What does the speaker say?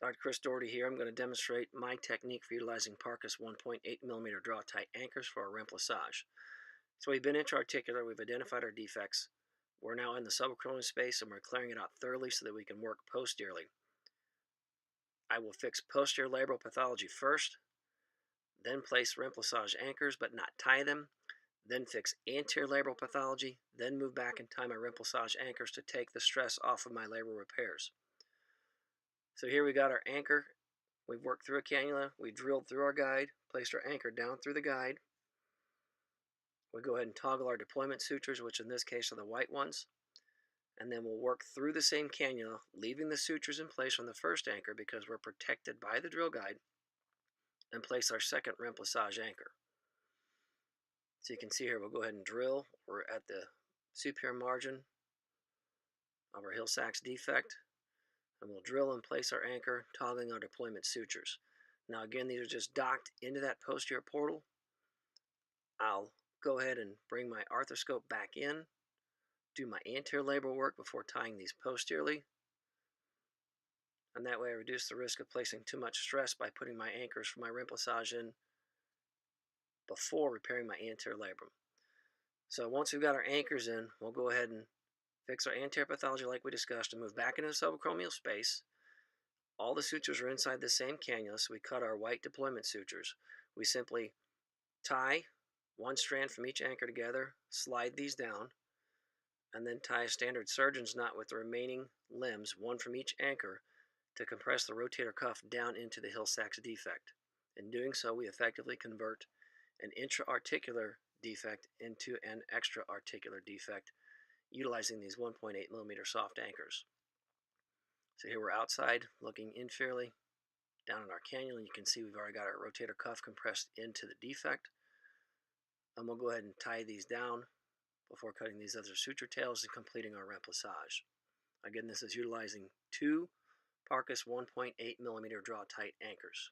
Dr. Chris Doherty here. I'm going to demonstrate my technique for utilizing Parcus 1.8mm draw tight anchors for our remplissage. So we've been intra-articular, we've identified our defects. We're now in the subacromial space and we're clearing it out thoroughly so that we can work posteriorly. I will fix posterior labral pathology first, then place remplissage anchors but not tie them, then fix anterior labral pathology, then move back and tie my remplissage anchors to take the stress off of my labral repairs. So here we got our anchor. We've worked through a cannula, we drilled through our guide, placed our anchor down through the guide. We go ahead and toggle our deployment sutures, which in this case are the white ones. And then we'll work through the same cannula, leaving the sutures in place on the first anchor because we're protected by the drill guide, and place our second remplissage anchor. So you can see here, we'll go ahead and drill. We're at the superior margin of our Hill-Sachs defect. And we'll drill and place our anchor, toggling our deployment sutures. Now again, these are just docked into that posterior portal. I'll go ahead and bring my arthroscope back in, do my anterior labral work before tying these posteriorly. And that way I reduce the risk of placing too much stress by putting my anchors for my remplissage in before repairing my anterior labrum. So once we've got our anchors in, we'll go ahead and fix our anterior pathology like we discussed and move back into the subacromial space. All the sutures are inside the same cannula, so we cut our white deployment sutures. We simply tie one strand from each anchor together, slide these down, and then tie a standard surgeon's knot with the remaining limbs, one from each anchor, to compress the rotator cuff down into the Hill-Sachs defect. In doing so, we effectively convert an intra-articular defect into an extra-articular defect, utilizing these 1.8mm soft anchors. So here we're outside looking inferiorly down in our cannula, and you can see we've already got our rotator cuff compressed into the defect. And we'll go ahead and tie these down before cutting these other suture tails and completing our remplissage. Again, this is utilizing two Parcus 1.8mm draw tight anchors.